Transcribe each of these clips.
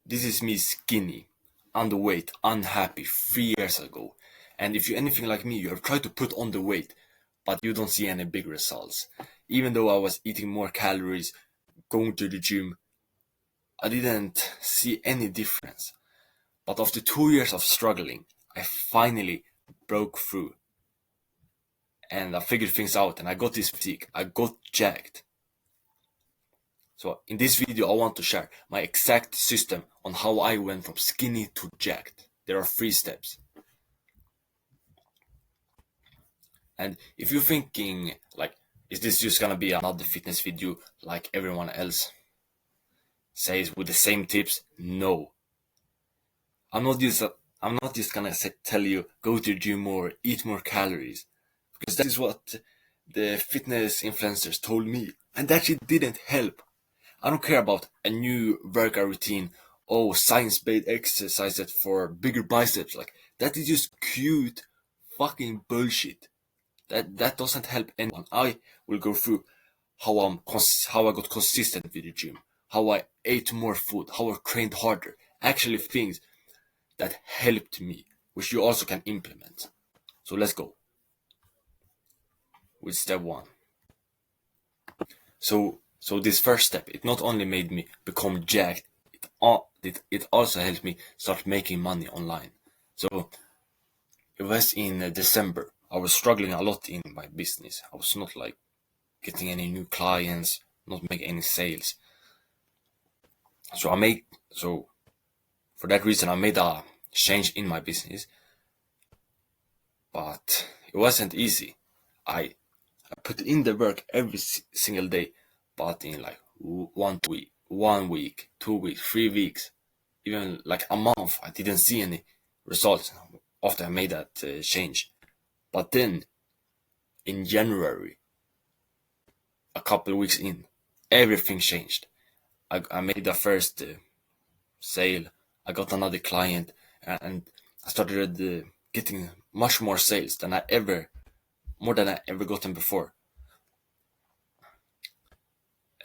This is me skinny, underweight, unhappy 3 years ago. And if you're anything like me, you have tried to put on the weight, but you don't see any big results. Even though I was eating more calories, going to the gym, I didn't see any difference. But after 2 years of struggling, I finally broke through and I figured things out and I got this physique. I got jacked. So in this video, I want to share my exact system on how I went from skinny to jacked. There are 3 steps. And if you're thinking like, is this just gonna be another fitness video like everyone else says with the same tips? No. I'm not just gonna tell you go to the gym more, eat more calories, because that is what the fitness influencers told me, and that shit didn't help. I don't care about a new workout routine. Oh, science-based exercises for bigger biceps. Like that is just cute, fucking bullshit. That doesn't help anyone. I will go through how how I got consistent with the gym, how I ate more food, how I trained harder. Actually, things that helped me, which you also can implement. So let's go with step one. So this first step, it not only made me become jacked, it also helped me start making money online. So it was in December. I was struggling a lot in my business. I was not like getting any new clients, not making any sales. So for that reason I made a change in my business, but it wasn't easy. I put in the work every single day, but in like 1 week, 2 weeks, 3 weeks, even like a month, I didn't see any results after I made that change. But then in January, a couple of weeks in, everything changed. I made the first sale. I got another client, and I started getting much more sales than more than I ever gotten before.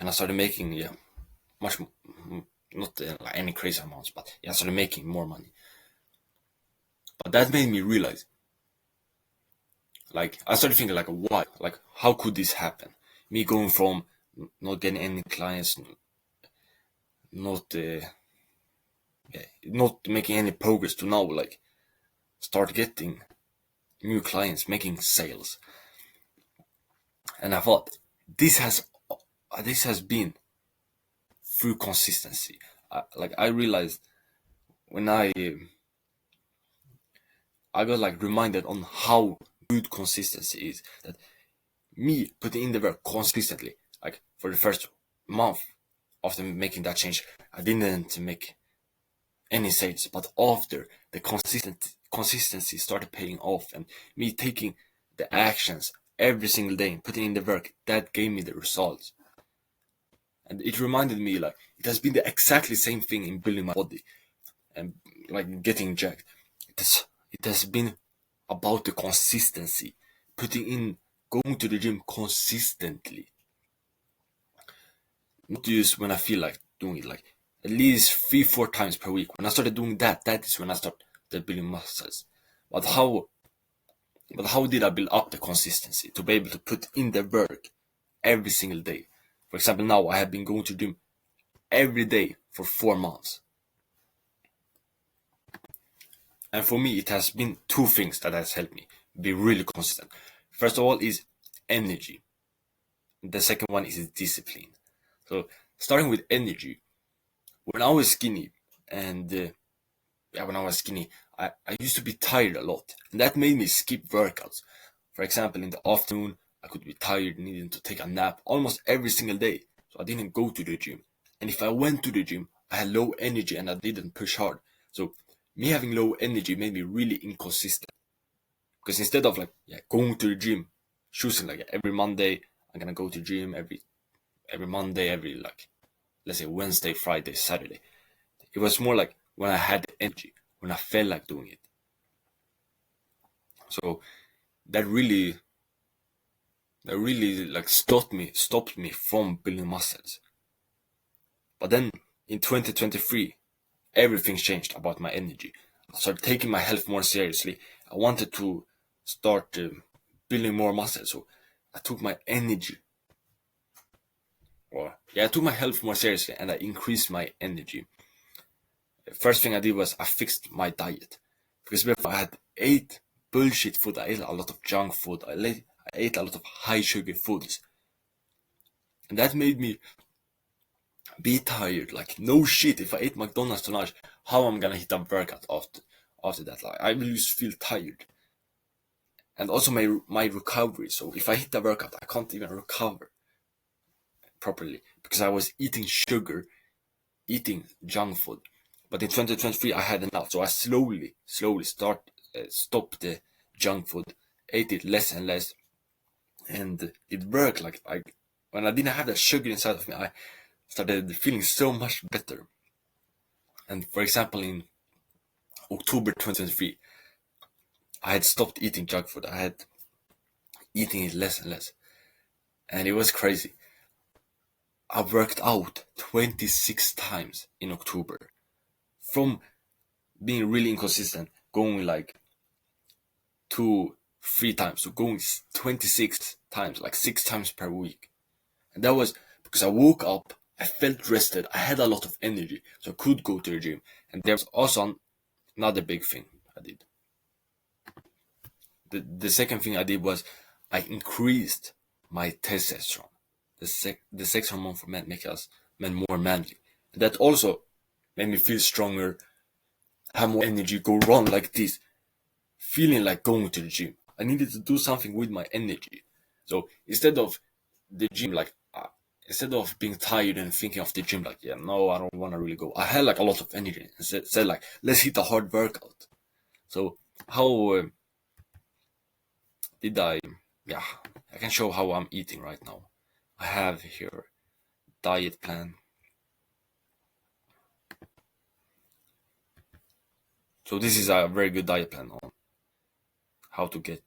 And I started making much, not like any crazy amounts, but I started making more money. But that made me realize, like I started thinking like, why? Like how could this happen? Me going from not getting any clients, not not making any progress to now like start getting new clients, making sales. And I thought this has been through consistency. I realized when I got like reminded on how good consistency is, that me putting in the work consistently, like for the first month after making that change, I didn't make any sales, but after the consistency started paying off, and me taking the actions every single day and putting in the work, that gave me the results. And it reminded me like it has been the exactly same thing in building my body and like getting jacked. It has been about the consistency, putting in, going to the gym consistently, not just when I feel like doing it, like at least 3-4 times per week. When I started doing that, that is when I started building muscles. But how did I build up the consistency to be able to put in the work every single day? For example, now I have been going to the gym every day for 4 months. And for me, it has been two things that has helped me be really consistent. First of all is energy. The second one is discipline. So starting with energy, when I was skinny, and when I was skinny, I used to be tired a lot, and that made me skip workouts. For example, in the afternoon, I could be tired, needing to take a nap almost every single day, so I didn't go to the gym. And if I went to the gym, I had low energy and I didn't push hard. So me having low energy made me really inconsistent. Because instead of like going to the gym, choosing like every Monday I'm gonna go to the gym, every Monday, every like let's say Wednesday, Friday, Saturday. It was more like when I had the energy, when I felt like doing it. So that really like stopped me from building muscles. But then in 2023, everything changed about my energy. I started taking my health more seriously. I wanted to start building more muscle, so I took my energy, or yeah, I took my health more seriously, and I increased my energy. The first thing I did was I fixed my diet, because before I had ate bullshit food. I ate a lot of junk food. I ate a lot of high sugar foods, and that made me be tired. Like, no shit, if I ate McDonald's to lunch, how am I gonna hit a workout after that? Like, I will just feel tired. And also my recovery. So if I hit a workout, I can't even recover properly because I was eating sugar, eating junk food. But in 2023, I had enough, so I slowly stopped the junk food, ate it less and less, and it worked. Like, when I didn't have that sugar inside of me, I started feeling so much better. And for example, in October 2023, I had stopped eating junk food. I had eating it less and less, and it was crazy. I worked out 26 times in October, from being really inconsistent, going like 2-3 times, to going 26 times, like 6 times per week. And that was because I woke up, I felt rested, I had a lot of energy, so I could go to the gym. And there was also another big thing I did. The second thing I did was I increased my testosterone. The sex hormone for men makes us men more manly. That also made me feel stronger, have more energy, go run like this, feeling like going to the gym. I needed to do something with my energy. So instead of the gym, like, instead of being tired and thinking of the gym, like, yeah, no, I don't want to really go, I had like a lot of energy and said like, let's hit a hard workout. So how did I, yeah, I can show how I'm eating right now. I have here diet plan. So this is a very good diet plan on how to get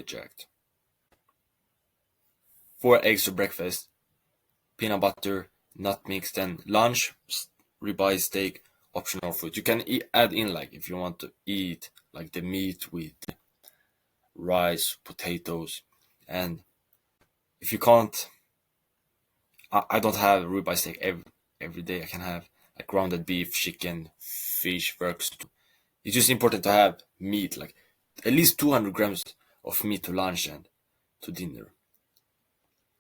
jacked. 4 eggs for breakfast, peanut butter, nut mix, then lunch, ribeye steak, optional fruit. You can add in, like, if you want to eat like the meat with rice, potatoes, and if you can't, I don't have ribeye steak every day. I can have like grounded beef, chicken, fish works too. It's just important to have meat, like at least 200 grams of meat to lunch and to dinner.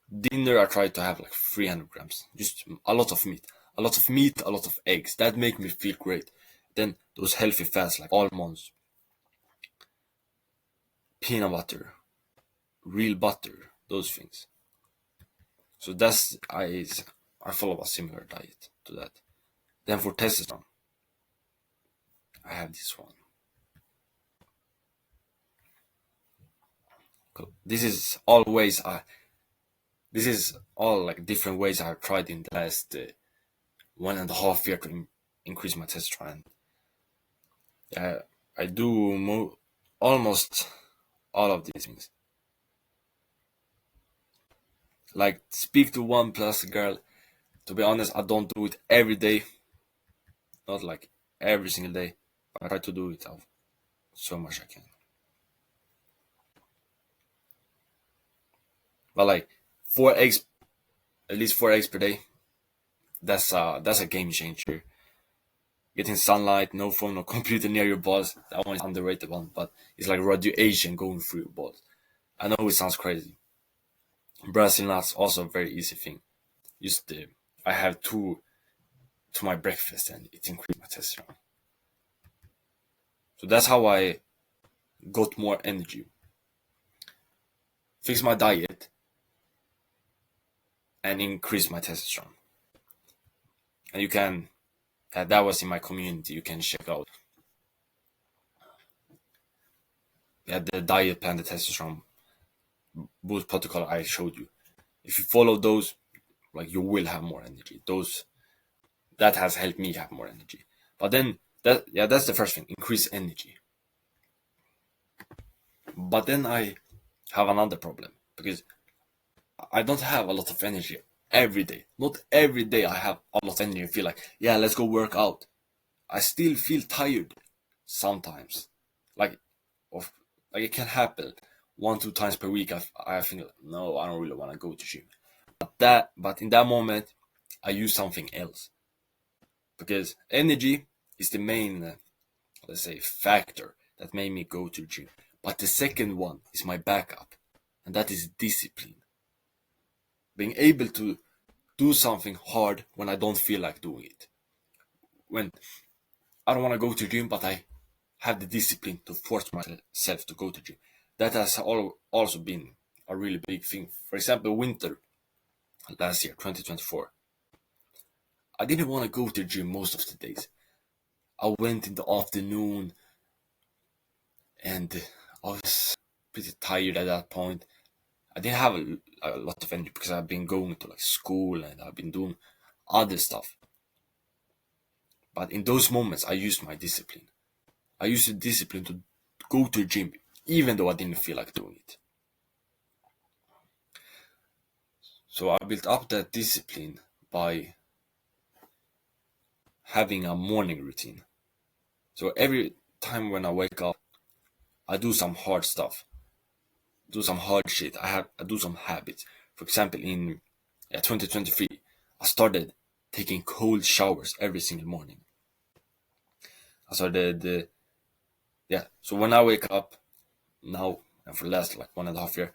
Dinner, I try to have like 300 grams, just a lot of meat, a lot of eggs. That make me feel great. Then those healthy fats like almonds, peanut butter, real butter, those things. So that's I follow a similar diet to that. Then for testosterone, I have this one. This is all like different ways I've tried in the last 1.5 years to increase my testosterone. I do almost all of these things. Like, speak to one plus girl. To be honest, I don't do it every day. Not like every single day. But I try to do it so much I can. But like 4 eggs, at least 4 eggs per day. That's a game changer. Getting sunlight, no phone, no computer near your balls. That one is underrated one, but it's like radiation going through your balls. I know it sounds crazy. Brazil nuts, also a very easy thing. Just I have two to my breakfast and it increased my testosterone. So that's how I got more energy. Fix my diet and increase my testosterone. And you can, that was in my community, you can check out. Yeah, the diet plan, the testosterone boost protocol I showed you. If you follow those, like, you will have more energy. That has helped me have more energy. But then that's the first thing, increase energy. But then I have another problem because I don't have a lot of energy every day. Not every day I have a lot of energy and feel like, yeah, let's go work out. I still feel tired sometimes. Like, of like it can happen 1-2 times per week. I think no, I don't really want to go to gym. But in that moment, I use something else because energy is the main, let's say, factor that made me go to gym. But the second one is my backup, and that is discipline. Being able to do something hard when I don't feel like doing it. When I don't want to go to gym, but I have the discipline to force myself to go to gym. That has also been a really big thing. For example, winter last year, 2024, I didn't want to go to gym most of the days. I went in the afternoon and I was pretty tired at that point. I didn't have a lot of energy because I've been going to like school and I've been doing other stuff. But in those moments, I used my discipline. I used the discipline to go to the gym, even though I didn't feel like doing it. So I built up that discipline by having a morning routine. So every time when I wake up, I do some hard stuff, do some hard shit. I do some habits. For example, in 2023, I started taking cold showers every single morning. I started, So when I wake up now, and for the last like 1.5 years,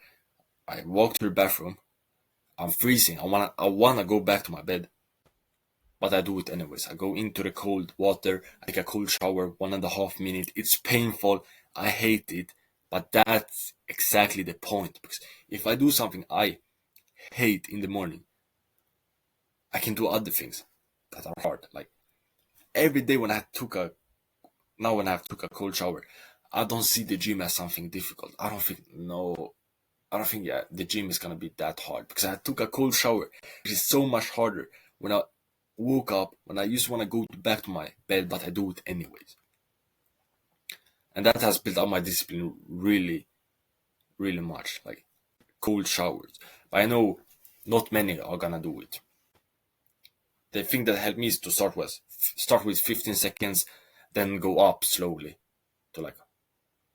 I walk to the bathroom. I'm freezing. I wanna go back to my bed, but I do it anyways. I go into the cold water, I take a cold shower, 1.5 minutes. It's painful. I hate it, but that's exactly the point. Because if I do something I hate in the morning, I can do other things that are hard. Like every day when I took a now when I took a cold shower, I don't see the gym as something difficult. I don't think the gym is gonna be that hard because I took a cold shower. It is so much harder when I woke up, when I just want to go back to my bed, but I do it anyways. And that has built up my discipline really, really much. Like cold showers. But I know not many are gonna do it. The thing that helped me is to start with 15 seconds, then go up slowly to like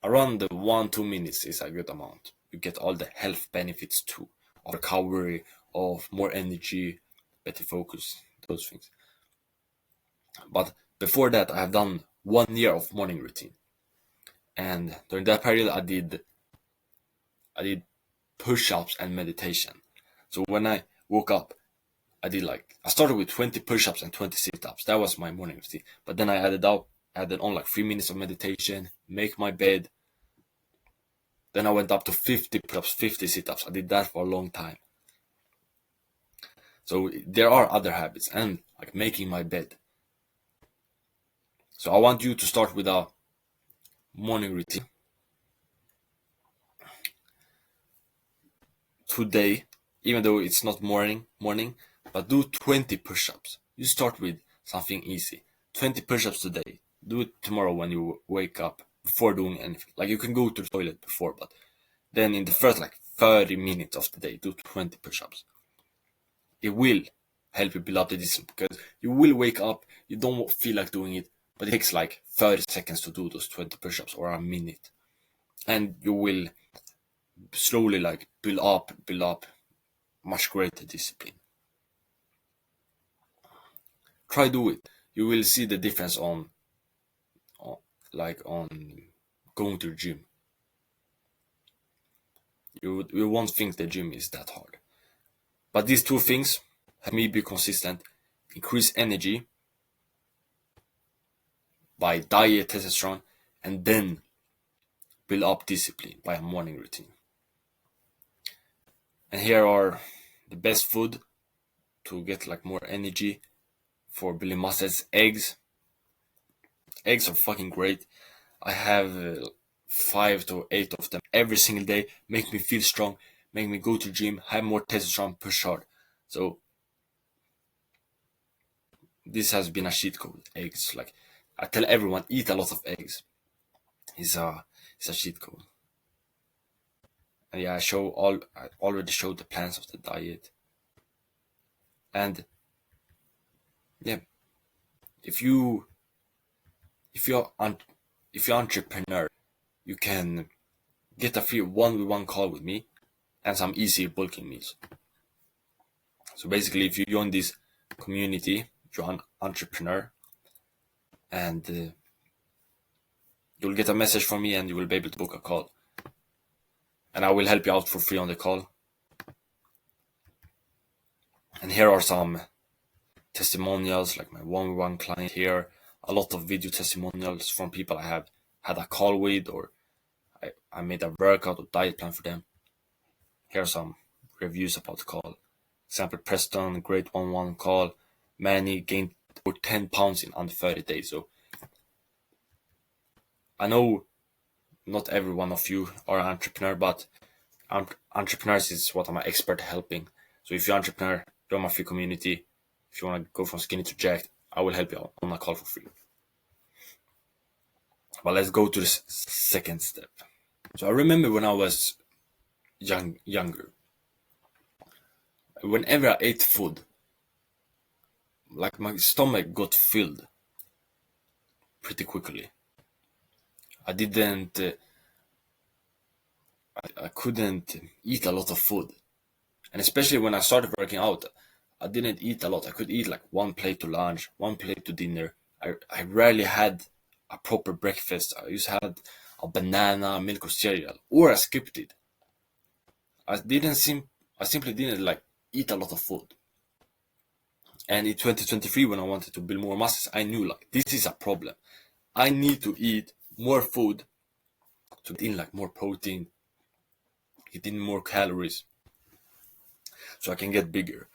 around the 1-2 minutes is a good amount. You get all the health benefits too, of recovery, of more energy, better focus, those things. But before that, I have done 1 year of morning routine, and during that period, I did push-ups and meditation. So when I woke up, I started with 20 push-ups and 20 sit-ups. That was my morning routine. But then I added on like 3 minutes of meditation, make my bed. Then I went up to 50 push-ups, 50 sit-ups. I did that for a long time. So there are other habits and like making my bed. So I want you to start with a morning routine. Today, even though it's not morning, but do 20 push-ups. You start with something easy. 20 push-ups today. Do it tomorrow when you wake up before doing anything. Like you can go to the toilet before, but then in the first like 30 minutes of the day, do 20 push-ups. It will help you build up the discipline because you will wake up, you don't feel like doing it, but it takes like 30 seconds to do those 20 push-ups or a minute. And you will slowly like build up much greater discipline. Try do it. You will see the difference on on going to the gym. You won't think the gym is that hard. But these two things help me be consistent, increase energy by diet testosterone, and then build up discipline by a morning routine. And here are the best food to get like more energy for building muscles. Eggs are fucking great. I have 5 to 8 of them every single day. Make me feel strong, make me go to the gym, have more testosterone, push hard. So this has been a cheat code. Eggs, like I tell everyone, eat a lot of eggs. It's a cheat code. And yeah, I already showed the plans of the diet. And yeah, if you if you're entrepreneur, you can get a free 1v1 call with me and some easy bulking meals. So basically, if you join this community, you're an entrepreneur, and you'll get a message from me and you will be able to book a call. And I will help you out for free on the call. And here are some testimonials, like my 1v1 client here, a lot of video testimonials from people I have had a call with, or I made a workout or diet plan for them. Here are some reviews about the call. Example, Preston, great 1v1 call. Manny gained over 10 pounds in under 30 days. So I know not every one of you are an entrepreneur, but entrepreneurs is what I'm an expert helping. So if you're an entrepreneur, join my free community. If you want to go from skinny to jacked, I will help you out on a call for free. But let's go to the second step. So I remember when I was younger, whenever I ate food, like my stomach got filled pretty quickly. I couldn't eat a lot of food. And especially when I started working out, I didn't eat a lot. I could eat like one plate to lunch, one plate to dinner. I rarely had a proper breakfast. I used to have a banana, milk or cereal, or I skipped it. I simply didn't like eat a lot of food. And in 2023, when I wanted to build more muscles, I knew like this is a problem. I need to eat more food to get in like more protein, get in more calories, so I can get bigger.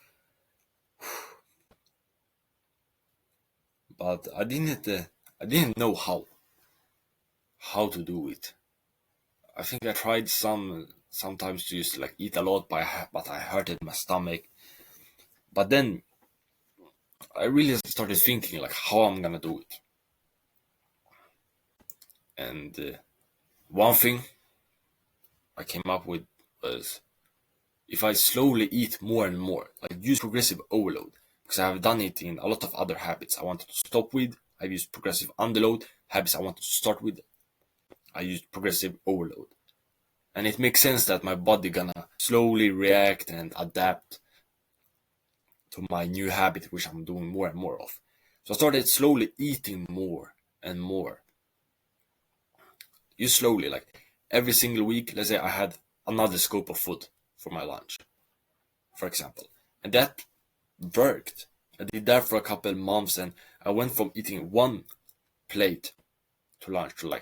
But I didn't know how to do it. I think I tried sometimes to just like eat a lot, but I hurted my stomach. But then I really started thinking like how I'm gonna do it. And one thing I came up with was if I slowly eat more and more, like use progressive overload, because I have done it in a lot of other habits I wanted to stop with. I've used progressive underload. Habits I wanted to start with, I used progressive overload. And it makes sense that my body gonna slowly react and adapt to my new habit, which I'm doing more and more of. So I started slowly eating more and more. You slowly, like every single week, let's say I had another scoop of food for my lunch, for example. And that worked. I did that for a couple months, and I went from eating one plate to lunch to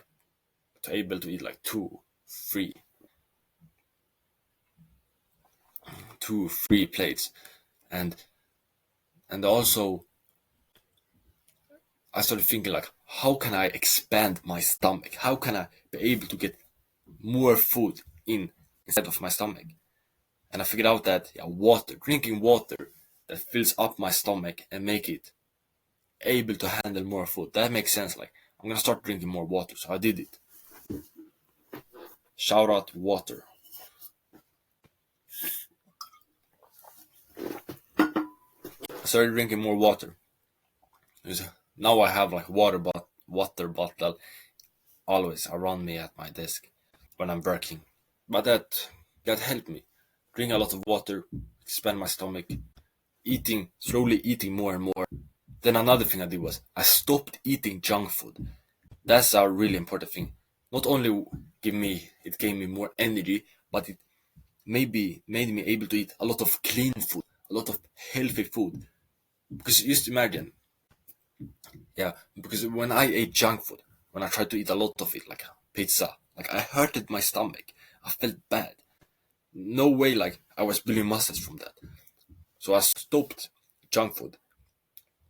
able to eat like two, three plates. And also I started thinking like, how can I expand my stomach? How can I be able to get more food in instead of my stomach? And I figured out that drinking water that fills up my stomach and make it able to handle more food. That makes sense. Like, I'm gonna start drinking more water. So I did it. Shout out water. I started drinking more water. Now I have like water bottle always around me at my desk when I'm working. But that helped me. Drink a lot of water, expand my stomach, slowly eating more and more. Then another thing I did was I stopped eating junk food. That's a really important thing. Not only gave me more energy, but it made me able to eat a lot of clean food, a lot of healthy food. Because just imagine, because when I ate junk food, when I tried to eat a lot of it, like pizza, like I hurted my stomach. I felt bad. No way, like I was building muscles from that. So I stopped junk food.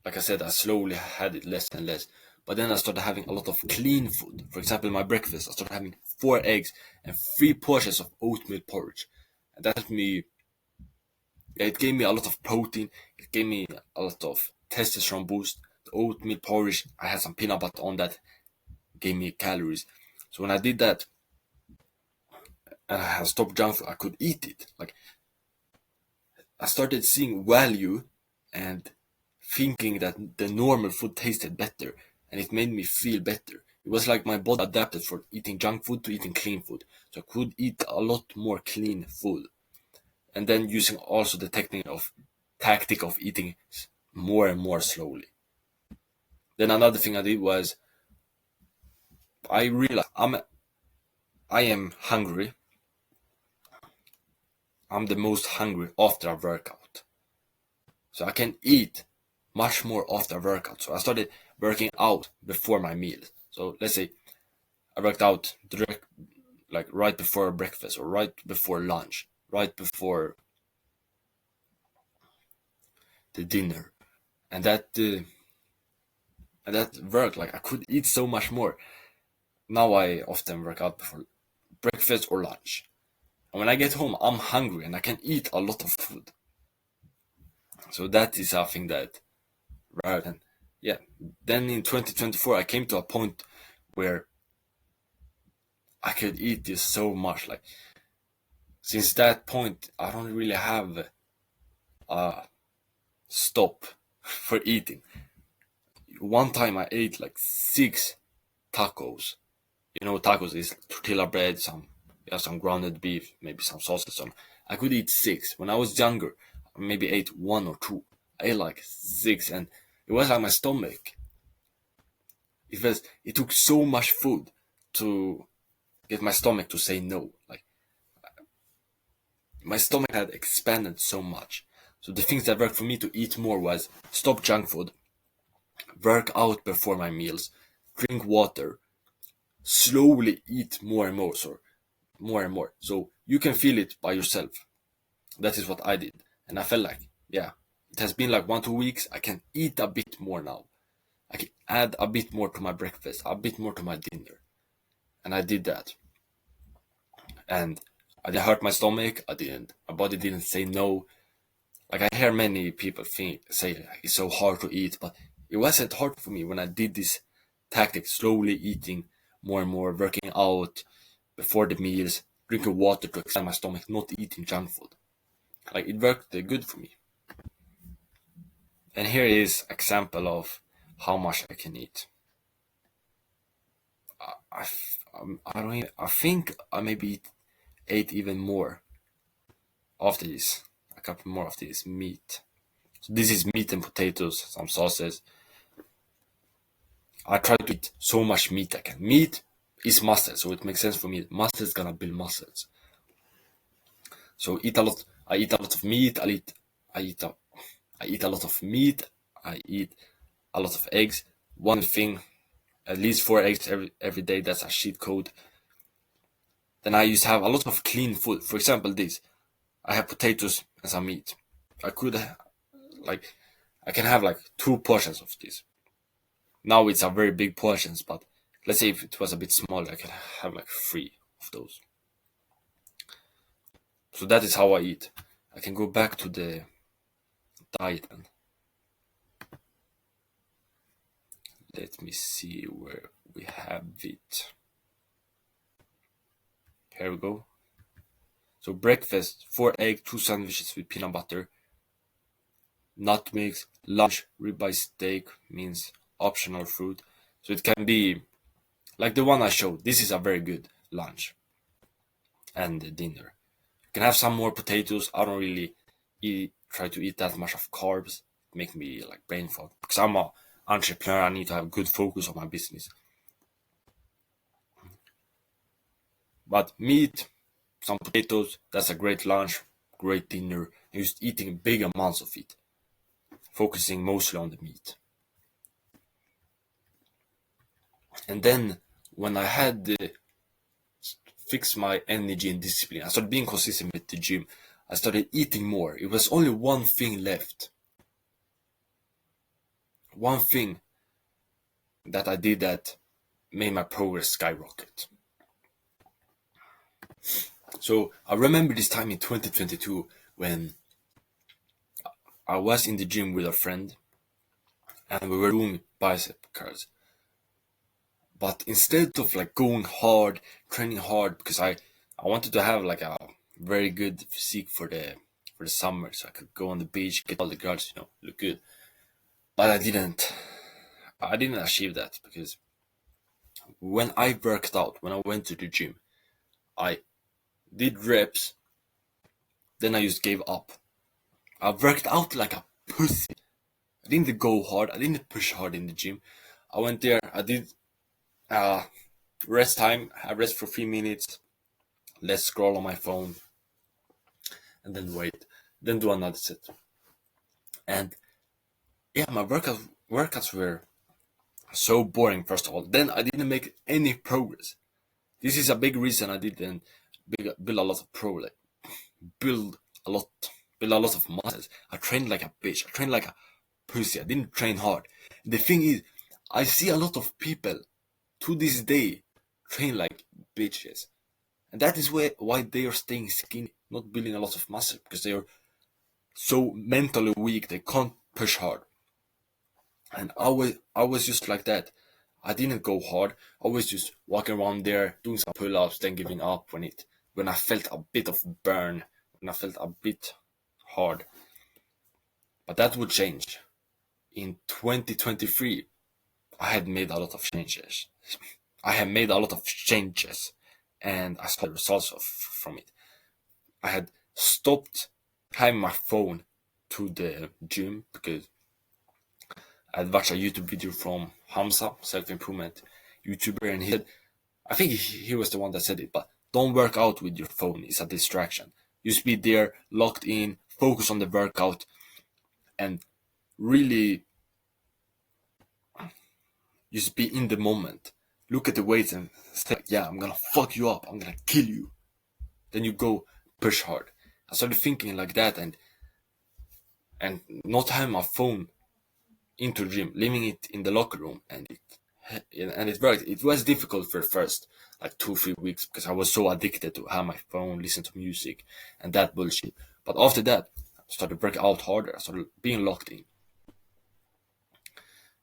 Like I said, I slowly had it less and less. But then I started having a lot of clean food. For example, my breakfast, I started having 4 eggs and 3 portions of oatmeal porridge. And that helped me. It gave me a lot of protein. It gave me a lot of testosterone boost. The oatmeal porridge, I had some peanut butter on that, gave me calories. So when I did that, and I had stopped junk food, I could eat it. Like, I started seeing value and thinking that the normal food tasted better. and it made me feel better. It was like my body adapted from eating junk food to eating clean food. So I could eat a lot more clean food. And then using also the tactic of eating more and more slowly. Then another thing I did was I realized I am hungry. I'm the most hungry after a workout. So I can eat much more after a workout. So I started working out before my meals. So let's say I worked out direct, like right before breakfast or right before lunch, right before the dinner, and that worked. Like I could eat so much more. Now I often work out before breakfast or lunch. And when I get home, I'm hungry and I can eat a lot of food. So that is something that worked. And yeah, then in 2024, I came to a point where I could eat this so much. Like since that point, I don't really have a stop for eating. One time I ate like 6 tacos. You know, tacos is tortilla bread, some grounded beef, maybe some sausage. I could eat 6. When I was younger, I maybe ate 1 or 2. I ate like 6, and it was like my stomach. It took so much food to get my stomach to say no. Like my stomach had expanded so much. So the things that worked for me to eat more was stop junk food, work out before my meals, drink water, slowly eat more and more, so more and more. So you can feel it by yourself. That is what I did. And I felt like, yeah, it has been like 1-2 weeks. I can eat a bit more now. I can add a bit more to my breakfast, a bit more to my dinner. And I did that. And I didn't hurt my stomach. I didn't. My body didn't say no. Like I hear many people say like, it's so hard to eat, but it wasn't hard for me when I did this tactic, slowly eating more and more, working out before the meals, drinking water to expand my stomach, not eating junk food. Like it worked good for me. And here is example of how much I can eat. I don't even, I think I maybe ate even more after this. A couple more of this meat. So this is meat and potatoes, some sauces. I try to eat so much meat I can. Meat is muscle, so it makes sense for me. Muscle is gonna build muscles. So eat a lot. I eat a lot of meat. I eat a lot of meat. I eat a lot of eggs. One thing, at least 4 eggs every day. That's a cheat code. Then I used to have a lot of clean food. For example, this. I have potatoes and some meat. I could like I can have like 2 portions of this. Now it's a very big portions, but let's say if it was a bit smaller, I could have like 3 of those. So that is how I eat. I can go back to the diet and let me see where we have it. Here we go. So breakfast, 4 eggs, 2 sandwiches with peanut butter, nutmegs. Lunch, ribeye steak, means optional fruit. So it can be like the one I showed. This is a very good lunch and dinner. You can have some more potatoes. I don't really try to eat that much of carbs. It make me like brain fog because I'm a entrepreneur. I need to have good focus on my business. But meat, some potatoes, that's a great lunch, great dinner. And just eating big amounts of it, focusing mostly on the meat. And then when I had fixed my energy and discipline, I started being consistent with the gym. I started eating more. It was only one thing left. One thing that I did that made my progress skyrocket. So I remember this time in 2022 when I was in the gym with a friend and we were doing bicep curls. But instead of like going hard, training hard, because I wanted to have like a very good physique for the summer, so I could go on the beach, get all the girls, look good. But I didn't. I didn't achieve that because when I worked out, when I went to the gym, I did reps, then I just gave up. I worked out like a pussy. I didn't go hard, I didn't push hard in the gym. I went there, I did rest time, I rest for 3 minutes, let's scroll on my phone, and then wait, then do another set. And yeah, my workouts were so boring, first of all. Then I didn't make any progress. This is a big reason I didn't build a lot of like build a lot build a lot of muscles. I trained like a bitch. I trained like a pussy. I didn't train hard. The thing is, I see a lot of people to this day train like bitches, and that is why they are staying skinny, not building a lot of muscle, because they are so mentally weak. They can't push hard. And I was just like that. I didn't go hard. I was just walking around there, doing some pull-ups, then giving up when I felt a bit of burn, when I felt a bit hard. But that would change. In 2023, I had made a lot of changes. I had made a lot of changes, and I saw the results from it. I had stopped having my phone to the gym because I'd watched a YouTube video from Hamza, self-improvement YouTuber, and he said, I think he was the one that said it, but don't work out with your phone, it's a distraction. Just be there, locked in, focus on the workout, and really just be in the moment. Look at the weights and say, yeah, I'm gonna fuck you up, I'm gonna kill you. Then you go push hard. I started thinking like that, and not having my phone into the gym, leaving it in the locker room, and it worked. It was difficult for the first like 2-3 weeks because I was so addicted to have my phone, listen to music, and that bullshit. But after that, I started working out harder. I started being locked in.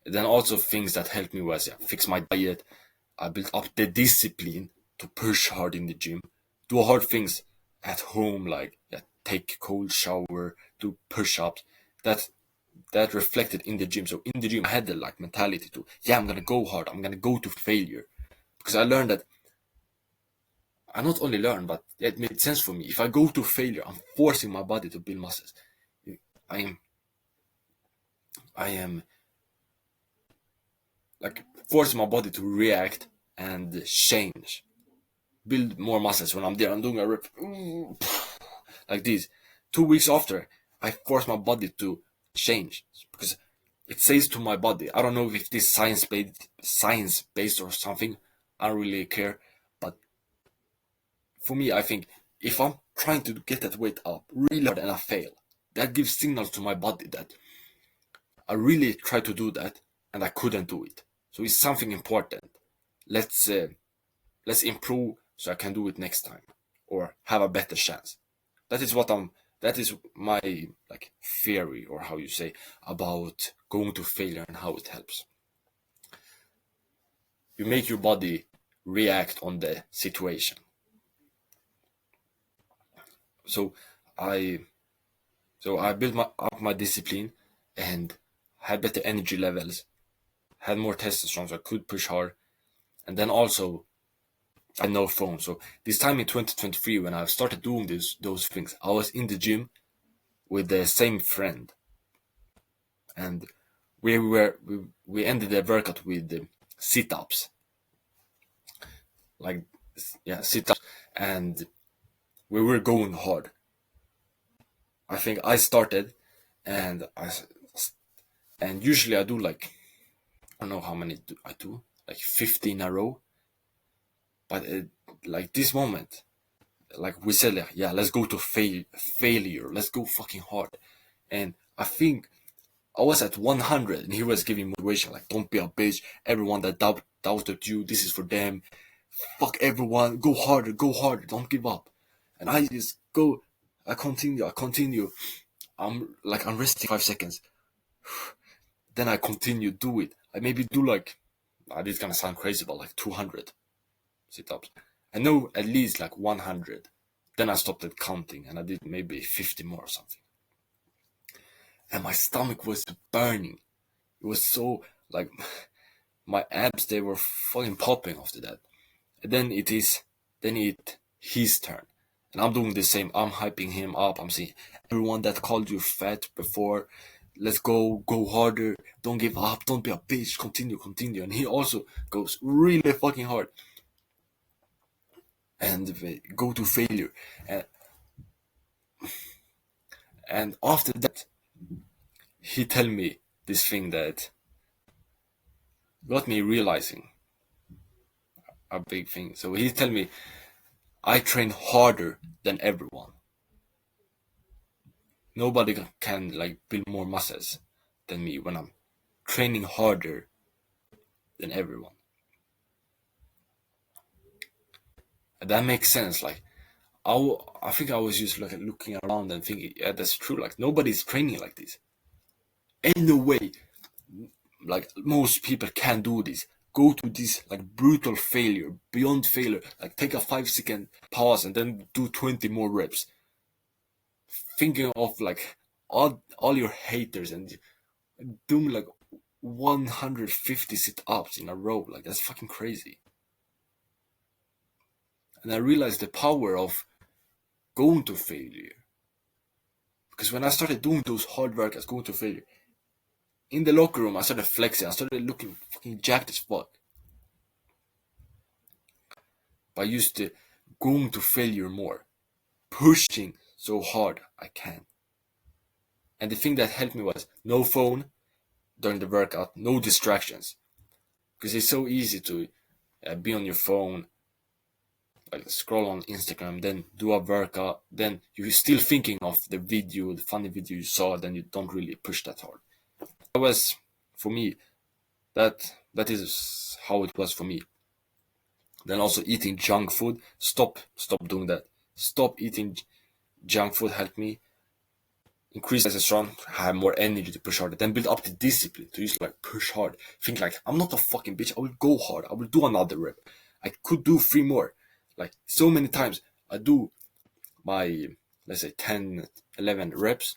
And then also things that helped me was fix my diet. I built up the discipline to push hard in the gym, do hard things at home, like take a cold shower, do push-ups. That reflected in the gym. So in the gym, I had the like mentality to, I'm gonna go hard. I'm gonna go to failure, because I learned that. I not only learned, but it made sense for me. If I go to failure, I'm forcing my body to build muscles. I am like forcing my body to react and change, build more muscles. When I'm there, I'm doing a rep like this. 2 weeks after, I force my body to change because it says to my body. I don't know if this science based or something. I don't really care. But for me, I think if I'm trying to get that weight up really hard and I fail, that gives signals to my body that I really tried to do that and I couldn't do it. So it's something important. Let's improve so I can do it next time or have a better chance. That is my like theory, or how you say, about going to failure and how it helps. You make your body react on the situation. So I built up my discipline and had better energy levels, had more testosterone, so I could push hard. And then also I had no phone. So this time in 2023, when I started doing those things, I was in the gym with the same friend, and we ended the workout with sit-ups, like sit-ups, and we were going hard. I think I started, and usually I do like, I don't know how many I do, like 15 in a row. But like this moment, like we said, like, let's go to failure, let's go fucking hard. And I think I was at 100 and he was giving motivation, like, don't be a bitch, everyone that doubted you, this is for them, fuck everyone, go harder, don't give up. And I just go, I continue, I'm resting 5 seconds, then I continue, do it. I maybe do like, this is gonna sound crazy, but like 200 sit-ups. I know at least like 100. Then I stopped at counting and I did maybe 50 more or something. And my stomach was burning. It was so, like my abs, they were fucking popping after that. And then it his turn, and I'm doing the same. I'm hyping him up. I'm saying, everyone that called you fat before, let's go harder. Don't give up. Don't be a bitch. Continue. And he also goes really fucking hard and go to failure. And after that, he tell me this thing that got me realizing a big thing. So he tell me, I train harder than everyone. Nobody can like build more muscles than me when I'm training harder than everyone. And that makes sense. Like I think I was just like looking around and thinking, yeah, that's true. Like nobody's training like this. Ain't no way. Like most people can do this. Go to this like brutal failure, beyond failure. Like take a 5-second pause and then do 20 more reps. Thinking of like all your haters and doing like 150 sit-ups in a row. Like that's fucking crazy. And I realized the power of going to failure. Because when I started doing those hard workouts, going to failure, in the locker room, I started flexing. I started looking fucking jacked as fuck. But I used to going to failure more, pushing so hard I can. And the thing that helped me was no phone during the workout, no distractions. Because it's so easy to be on your phone, like scroll on Instagram, then do a workout, then you're still thinking of the video, the funny video you saw, then you don't really push that hard. That was, for me, that is how it was for me. Then also eating junk food, stop doing that. Stop eating junk food helped me increase testosterone, have more energy to push harder, then build up the discipline to just like push hard. Think like, I'm not a fucking bitch, I will go hard, I will do another rep. I could do 3 more. Like so many times I do my, let's say 10, 11 reps,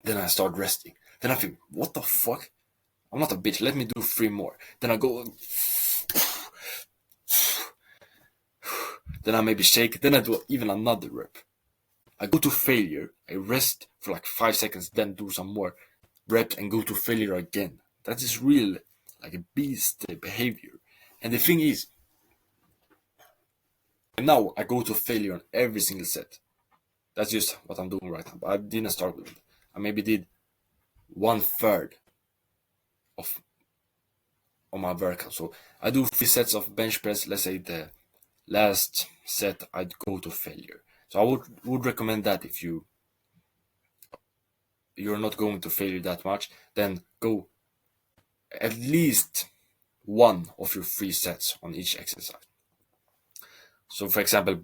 then I start resting. Then I think, what the fuck? I'm not a bitch, let me do 3 more. Then I go, then I maybe shake, then I do even another rep. I go to failure, I rest for like 5 seconds, then do some more reps and go to failure again. That is real, like a beast behavior. And the thing is, now I go to failure on every single set. That's just what I'm doing right now. But I didn't start with it. I maybe did 1/3 of my workout. So I do 3 sets of bench press. Let's say the last set I'd go to failure. So I would recommend that if you're not going to failure that much, then go at least 1 of your 3 sets on each exercise. So for example,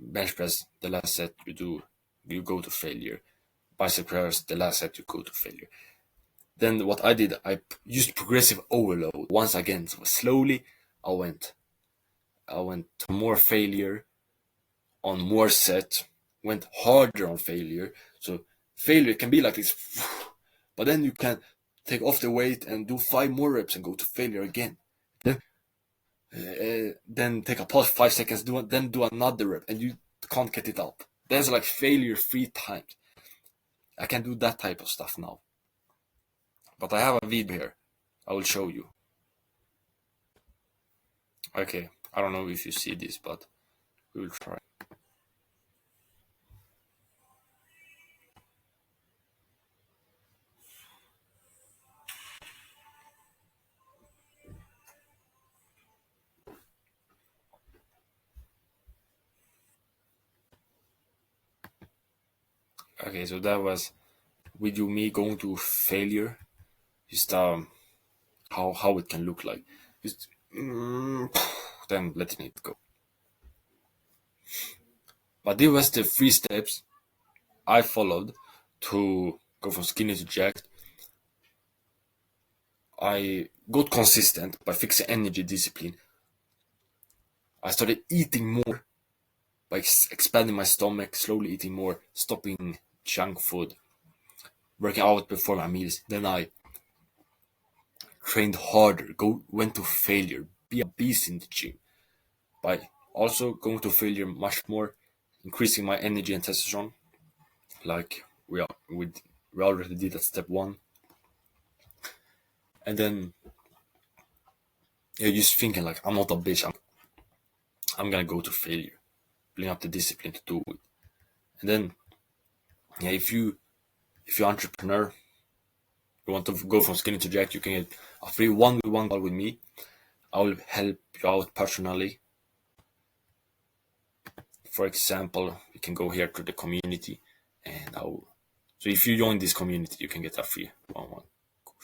bench press, the last set you go to failure. Bicep curls, the last set you go to failure. Then what I did, I used progressive overload once again. So slowly I went to more failure on more set, went harder on failure. So failure can be like this, but then you can take off the weight and do 5 more reps and go to failure again. Then take a pause 5 seconds, then do another rep, and you can't get it up. There's like failure 3 times. I can do that type of stuff now. But I have a video here. I will show you. Okay, I don't know if you see this, but we will try. Okay, so that was video me going to failure. Just how it can look like. Just then letting it go. But there was the 3 steps I followed to go from skinny to jacked. I got consistent by fixing energy discipline. I started eating more by expanding my stomach, slowly eating more, stopping junk food, working out before my meals. Then I trained harder, went to failure, be a beast in the gym. By also going to failure much more, increasing my energy and testosterone, like we already did at step 1. And then just thinking like, I'm not a bitch, I'm gonna go to failure, building up the discipline to do it. And then if you're entrepreneur, you want to go from skinny to jacked, you can get a free 1v1 call with me. I will help you out personally. For example, you can go here to the community, and so if you join this community, you can get a free 1v1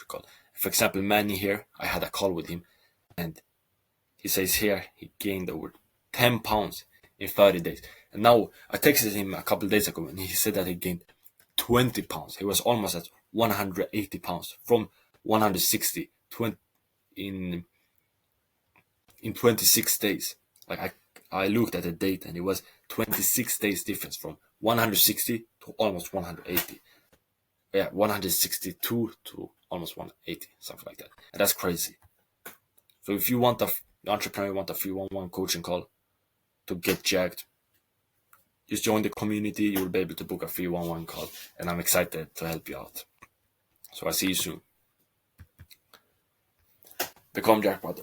call. For example, Manny here, I had a call with him, and he says here he gained over 10 pounds in 30 days. And now I texted him a couple of days ago, and he said that he gained 20 pounds. He was almost at 180 pounds from 160 in 26 days. Like I looked at the date, and it was 26 days difference from 160 to almost 180. Yeah, 162 to almost 180, something like that. And that's crazy. So if you want entrepreneur, want a free 1-1 coaching call to get jacked, just join the community. You will be able to book a free 1-1 call, and I'm excited to help you out. So I see you soon. Become Jack, brother.